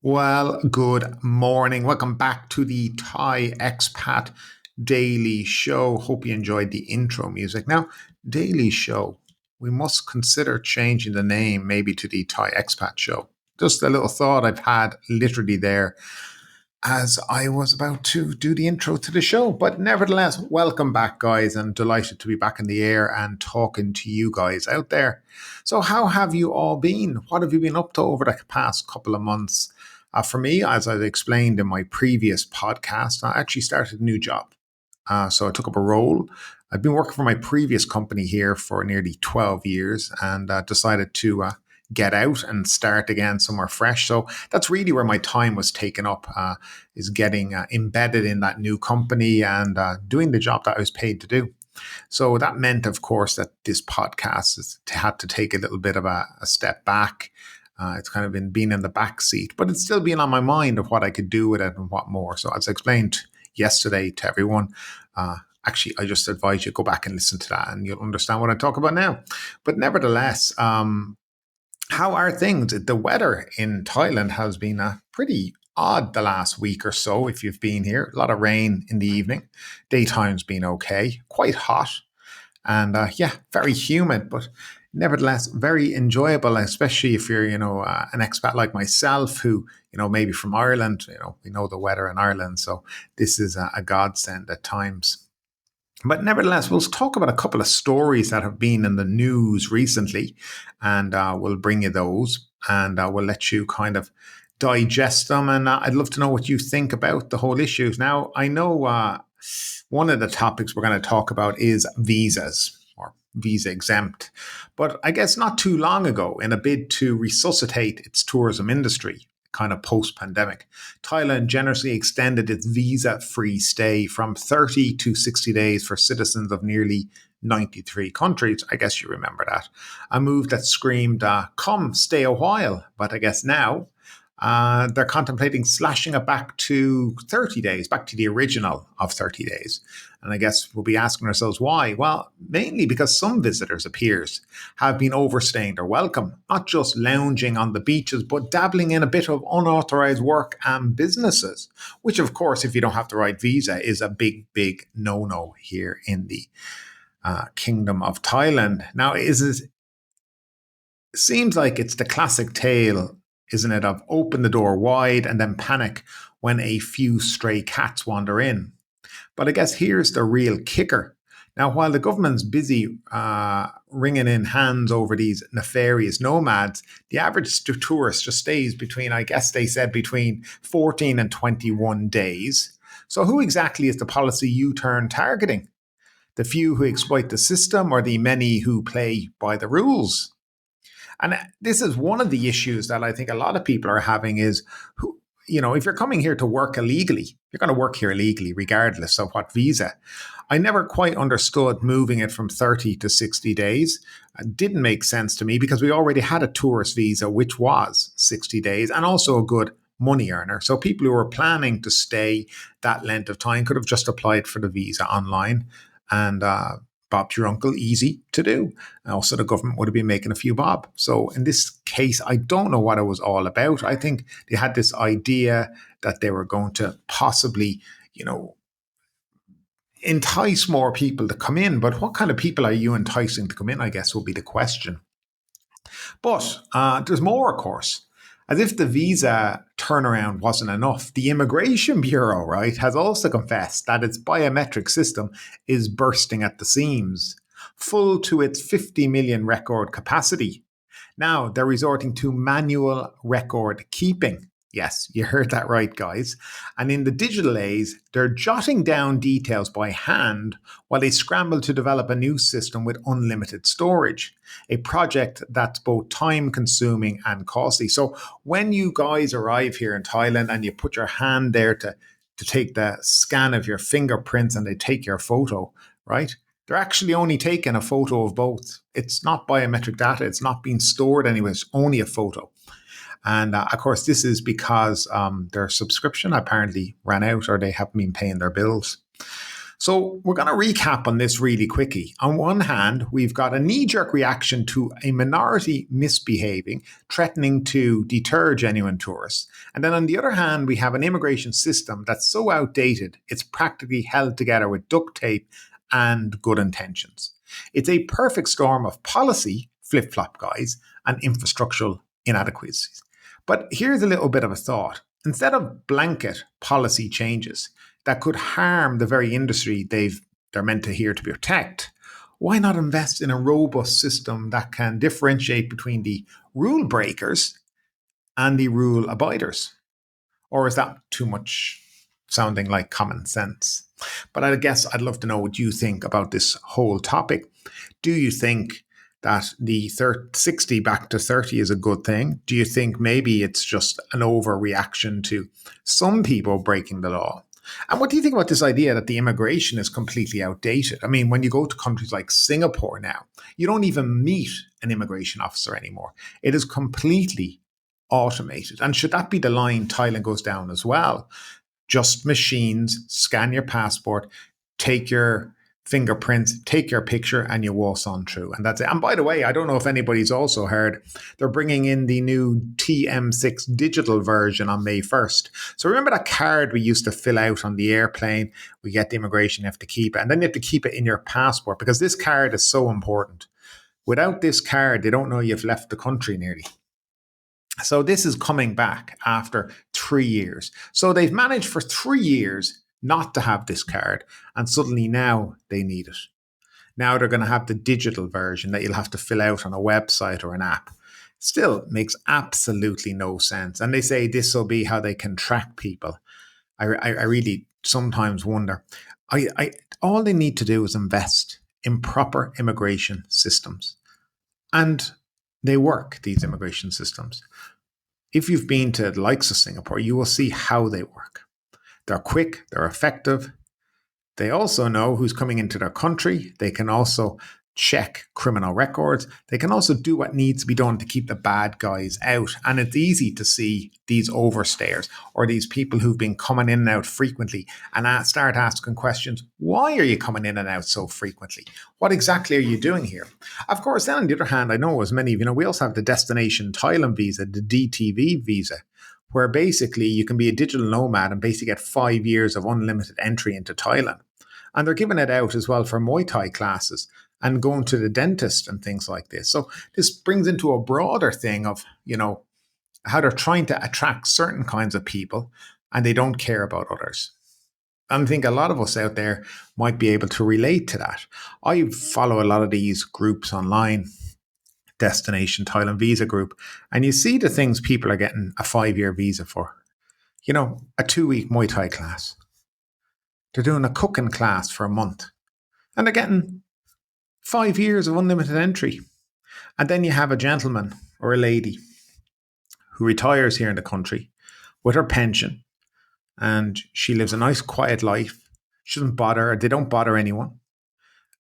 Well, good morning. Welcome back to the Thai Expat Daily Show. Hope you enjoyed the intro music. Now, Daily Show, we must consider changing the name maybe to the Thai Expat Show. Just a little thought I've had literally there as I was about to do the intro to the show. But nevertheless, welcome back, guys, and delighted to be back in the air and talking to you guys out there. So, how have you all been? What have you been up to over the past couple of months? For me, as I explained in my previous podcast, I actually started a new job. So I took up a role. I've been working for my previous company here for nearly 12 years and decided to get out and start again somewhere fresh. So that's really where my time was taken up, is getting embedded in that new company and doing the job that I was paid to do. So that meant, of course, that this podcast had to take a little bit of a step back. It's kind of been in the back seat, but it's still been on my mind of what I could do with it and what more. So as I explained yesterday to everyone, actually, I just advise you go back and listen to that and you'll understand what I talk about now. But nevertheless, how are things? The weather in Thailand has been pretty odd the last week or so. If you've been here, a lot of rain in the evening. Daytime's been okay, quite hot. And very humid, but nevertheless very enjoyable, especially if you're, an expat like myself who, maybe from Ireland, we know the weather in Ireland. So this is a godsend at times. But nevertheless, we'll talk about a couple of stories that have been in the news recently, and we'll bring you those, and we'll let you kind of digest them. And I'd love to know what you think about the whole issues. Now, I know one of the topics we're going to talk about is visas or visa exempt. But I guess not too long ago, in a bid to resuscitate its tourism industry, kind of post-pandemic, Thailand generously extended its visa-free stay from 30 to 60 days for citizens of nearly 93 countries. I guess you remember that. A move that screamed, come, stay a while. But I guess now they're contemplating slashing it back to 30 days, back to the original of 30 days. And I guess we'll be asking ourselves why. Well, mainly because some visitors, appears, have been overstaying their welcome, not just lounging on the beaches, but dabbling in a bit of unauthorized work and businesses, which, of course, if you don't have the right visa, is a big, big no-no here in the Kingdom of Thailand. Now, it seems like it's the classic tale, isn't it, of open the door wide and then panic when a few stray cats wander in. But I guess here's the real kicker. Now, while the government's busy wringing in hands over these nefarious nomads, the average tourist just stays between, I guess they said, between 14 and 21 days. So who exactly is the policy U-turn targeting? The few who exploit the system or the many who play by the rules? And this is one of the issues that I think a lot of people are having is, if you're coming here to work illegally, you're going to work here illegally regardless of what visa. I never quite understood moving it from 30 to 60 days. It didn't make sense to me because we already had a tourist visa, which was 60 days and also a good money earner. So people who were planning to stay that length of time could have just applied for the visa online and Bob's your uncle, easy to do. And also, the government would have been making a few bob. So in this case, I don't know what it was all about. I think they had this idea that they were going to possibly, entice more people to come in. But what kind of people are you enticing to come in, I guess, will be the question. But there's more, of course. As if the visa turnaround wasn't enough, the Immigration Bureau, right, has also confessed that its biometric system is bursting at the seams, full to its 50 million record capacity. Now they're resorting to manual record keeping. Yes, you heard that right, guys. And in the digital age, they're jotting down details by hand while they scramble to develop a new system with unlimited storage, a project that's both time-consuming and costly. So when you guys arrive here in Thailand and you put your hand there to take the scan of your fingerprints and they take your photo, right? They're actually only taking a photo of both. It's not biometric data. It's not being stored anywhere. It's only a photo. And of course, this is because their subscription apparently ran out or they haven't been paying their bills. So we're going to recap on this really quickly. On one hand, we've got a knee-jerk reaction to a minority misbehaving, threatening to deter genuine tourists. And then on the other hand, we have an immigration system that's so outdated, it's practically held together with duct tape and good intentions. It's a perfect storm of policy, flip-flop guys, and infrastructural inadequacies. But here's a little bit of a thought. Instead of blanket policy changes that could harm the very industry they're meant to here to protect, why not invest in a robust system that can differentiate between the rule breakers and the rule abiders? Or is that too much sounding like common sense? But I guess I'd love to know what you think about this whole topic. Do you think that the 60 back to 30 is a good thing? Do you think maybe it's just an overreaction to some people breaking the law? And what do you think about this idea that the immigration is completely outdated? I mean, when you go to countries like Singapore now, you don't even meet an immigration officer anymore. It is completely automated. And should that be the line Thailand goes down as well? Just machines, scan your passport, take your fingerprints, take your picture, and you waltz on through. And that's it. And by the way, I don't know if anybody's also heard, they're bringing in the new TM6 digital version on May 1st. So remember that card we used to fill out on the airplane? We get the immigration, you have to keep it. And then you have to keep it in your passport because this card is so important. Without this card, they don't know you've left the country nearly. So this is coming back after 3 years. So they've managed for 3 years not to have this card, and suddenly now they need it. Now they're going to have the digital version that you'll have to fill out on a website or an app. Still makes absolutely no sense. And they say this will be how they can track people. I really sometimes wonder. All they need to do is invest in proper immigration systems. And they work, these immigration systems. If you've been to the likes of Singapore, you will see how they work. They're quick, they're effective. They also know who's coming into their country. They can also check criminal records. They can also do what needs to be done to keep the bad guys out. And it's easy to see these overstayers or these people who've been coming in and out frequently and start asking questions. Why are you coming in and out so frequently? What exactly are you doing here? Of course, then on the other hand, I know as many of you know, we also have the Destination Thailand visa, the DTV visa, where basically you can be a digital nomad and basically get 5 years of unlimited entry into Thailand. And they're giving it out as well for Muay Thai classes and going to the dentist and things like this. So this brings into a broader thing of, how they're trying to attract certain kinds of people and they don't care about others. And I think a lot of us out there might be able to relate to that. I follow a lot of these groups online, Destination Thailand Visa group, and you see the things people are getting a 5-year visa for. A 2-week Muay Thai class. They're doing a cooking class for a month. And they're getting 5 years of unlimited entry. And then you have a gentleman or a lady who retires here in the country with her pension. And she lives a nice, quiet life. She doesn't bother, they don't bother anyone.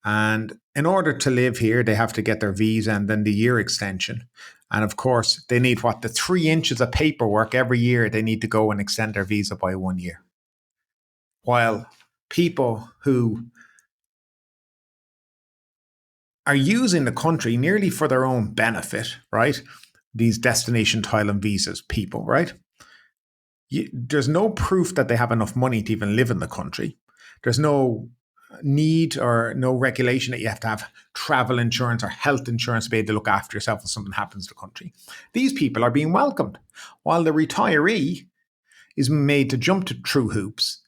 And in order to live here, they have to get their visa and then the year extension. And of course, they need the 3 inches of paperwork every year. They need to go and extend their visa by 1 year. While people who are using the country nearly for their own benefit, right? These Destination Thailand visas people, right? There's no proof that they have enough money to even live in the country. There's no need or no regulation that you have to have travel insurance or health insurance to be able to look after yourself if something happens to the country. These people are being welcomed, while the retiree is made to jump through hoops,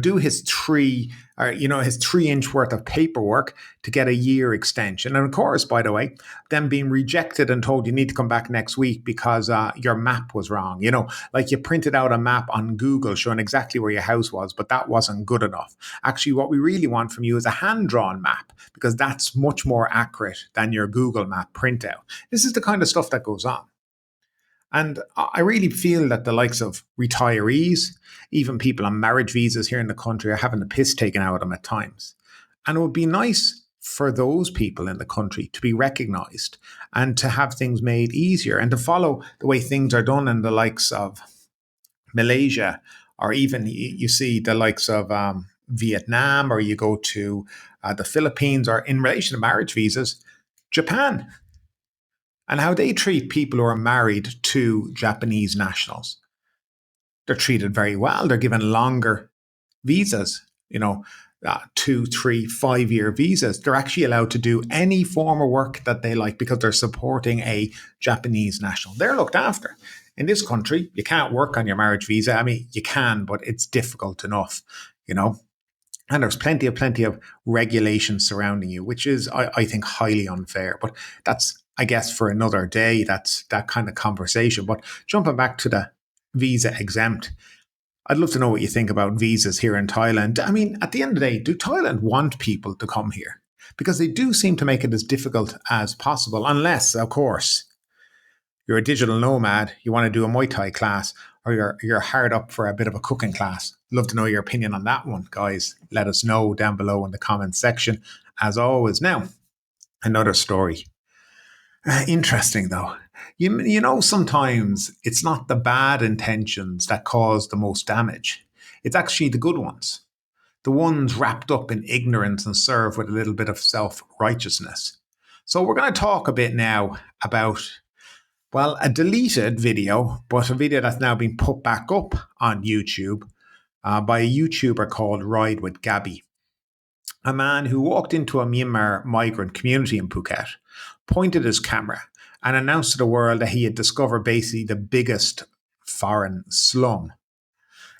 do his 3-inch worth of paperwork to get a year extension. And of course, by the way, them being rejected and told you need to come back next week because your map was wrong. Like you printed out a map on Google showing exactly where your house was, but that wasn't good enough. Actually, what we really want from you is a hand-drawn map because that's much more accurate than your Google map printout. This is the kind of stuff that goes on. And I really feel that the likes of retirees, even people on marriage visas here in the country, are having the piss taken out of them at times. And it would be nice for those people in the country to be recognised and to have things made easier and to follow the way things are done in the likes of Malaysia, or even you see the likes of Vietnam, or you go to the Philippines, or in relation to marriage visas, Japan, and how they treat people who are married to Japanese nationals. They're treated very well. They're given longer visas, 2, 3, 5 year visas. They're actually allowed to do any form of work that they like because they're supporting a Japanese national. They're looked after. In this country, you can't work on your marriage visa. I mean, you can, but it's difficult enough, you know. And there's plenty of regulations surrounding you, which is, I think, highly unfair. But that's, I guess, for another day. That's that kind of conversation. But jumping back to the visa exempt, I'd love to know what you think about visas here in Thailand. I mean, at the end of the day, do Thailand want people to come here? Because they do seem to make it as difficult as possible, unless, of course, you're a digital nomad, you want to do a Muay Thai class, or you're hard up for a bit of a cooking class. Love to know your opinion on that one, guys. Let us know down below in the comments section, as always. Now, another story. Interesting, though. You know, sometimes it's not the bad intentions that cause the most damage. It's actually the good ones, the ones wrapped up in ignorance and served with a little bit of self-righteousness. So we're going to talk a bit now about, well, a deleted video, but a video that's now been put back up on YouTube by a YouTuber called Ride with Gabby. A man who walked into a Myanmar migrant community in Phuket, pointed his camera, and announced to the world that he had discovered basically the biggest foreign slum.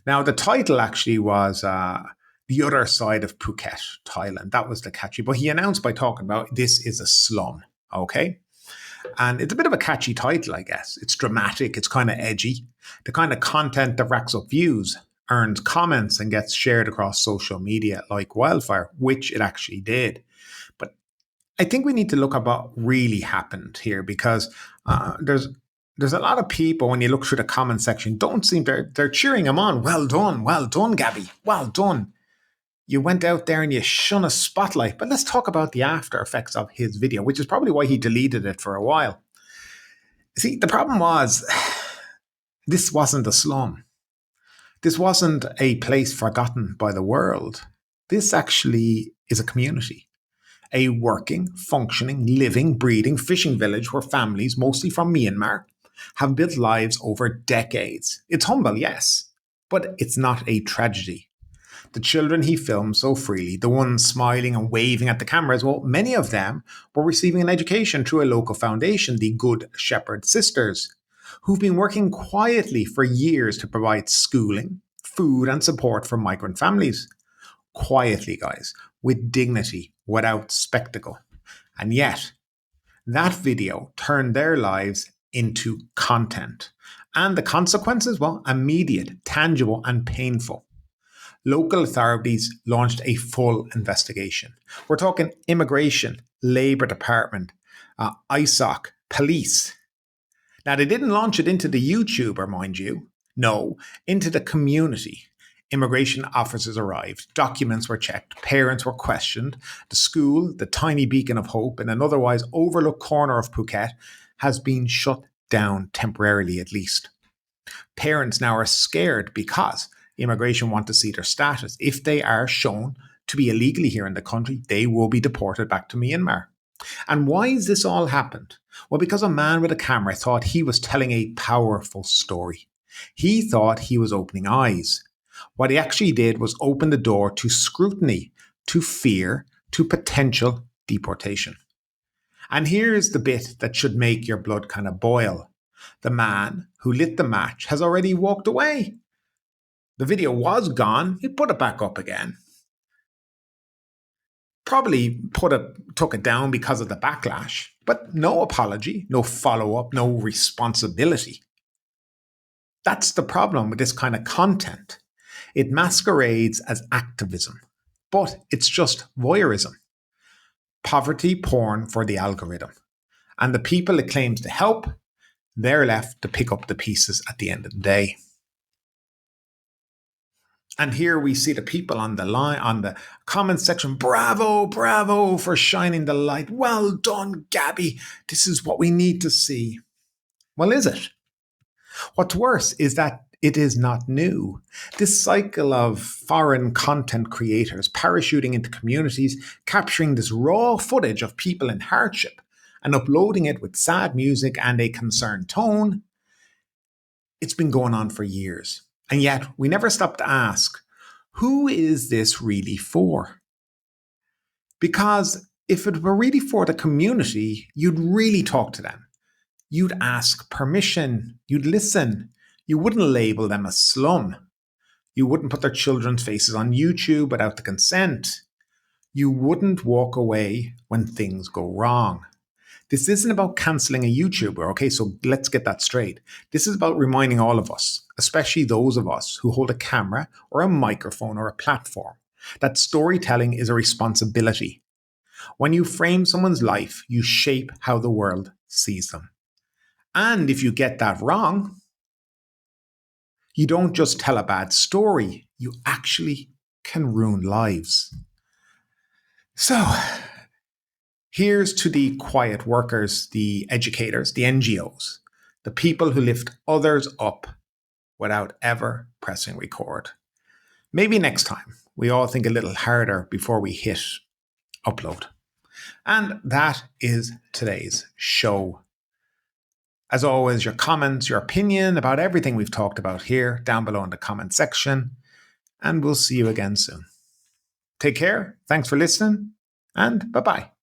Now, the title actually was The Other Side of Phuket, Thailand. That was the catchy. But he announced by talking about this is a slum, okay? And it's a bit of a catchy title, I guess. It's dramatic. It's kind of edgy. The kind of content that racks up views, earns comments, and gets shared across social media like wildfire, which it actually did. But I think we need to look at what really happened here, because there's a lot of people, when you look through the comment section, don't seem they're cheering him on. Well done, Gabby. Well done. You went out there and you shone a spotlight. But let's talk about the after effects of his video, which is probably why he deleted it for a while. See, the problem was, this wasn't a slum. This wasn't a place forgotten by the world. This actually is a community. A working, functioning, living, breathing fishing village where families, mostly from Myanmar, have built lives over decades. It's humble, yes, but it's not a tragedy. The children he filmed so freely, the ones smiling and waving at the cameras, well, many of them were receiving an education through a local foundation, the Good Shepherd Sisters, who've been working quietly for years to provide schooling, food, and support for migrant families. Quietly, guys, with dignity, without spectacle. And yet, that video turned their lives into content. And the consequences, well, immediate, tangible, and painful. Local authorities launched a full investigation. We're talking immigration, Labour Department, ISOC, police. Now, they didn't launch it into the YouTuber, mind you. No, into the community. Immigration officers arrived, documents were checked, parents were questioned. The school, the tiny beacon of hope in an otherwise overlooked corner of Phuket, has been shut down temporarily at least. Parents now are scared because immigration want to see their status. If they are shown to be illegally here in the country, they will be deported back to Myanmar. And why has this all happened? Well, because a man with a camera thought he was telling a powerful story. He thought he was opening eyes. What he actually did was open the door to scrutiny, to fear, to potential deportation. And here's the bit that should make your blood kind of boil. The man who lit the match has already walked away. The video was gone. He put it back up again. Probably took it down because of the backlash, but no apology, no follow-up, no responsibility. That's the problem with this kind of content. It masquerades as activism, but it's just voyeurism. Poverty porn for the algorithm. And the people it claims to help, they're left to pick up the pieces at the end of the day. And here we see the people on the line, on the comment section. Bravo for shining the light. Well done, Gabby. This is what we need to see. Well, is it? What's worse is that It is not new. This cycle of foreign content creators parachuting into communities, capturing this raw footage of people in hardship and uploading it with sad music and a concerned tone, it's been going on for years. And yet we never stop to ask, who is this really for? Because if it were really for the community, you'd really talk to them. You'd ask permission. You'd listen. You wouldn't label them a slum. You wouldn't put their children's faces on YouTube without the consent. You wouldn't walk away when things go wrong. This isn't about cancelling a YouTuber, okay? So let's get that straight. This is about reminding all of us, especially those of us who hold a camera or a microphone or a platform, that storytelling is a responsibility. When you frame someone's life, you shape how the world sees them. And if you get that wrong, you don't just tell a bad story, you actually can ruin lives. So, here's to the quiet workers, the educators, the NGOs, the people who lift others up without ever pressing record. Maybe next time we all think a little harder before we hit upload. And that is today's show. As always, your comments, your opinion about everything we've talked about here down below in the comment section. And we'll see you again soon. Take care. Thanks for listening. And bye-bye.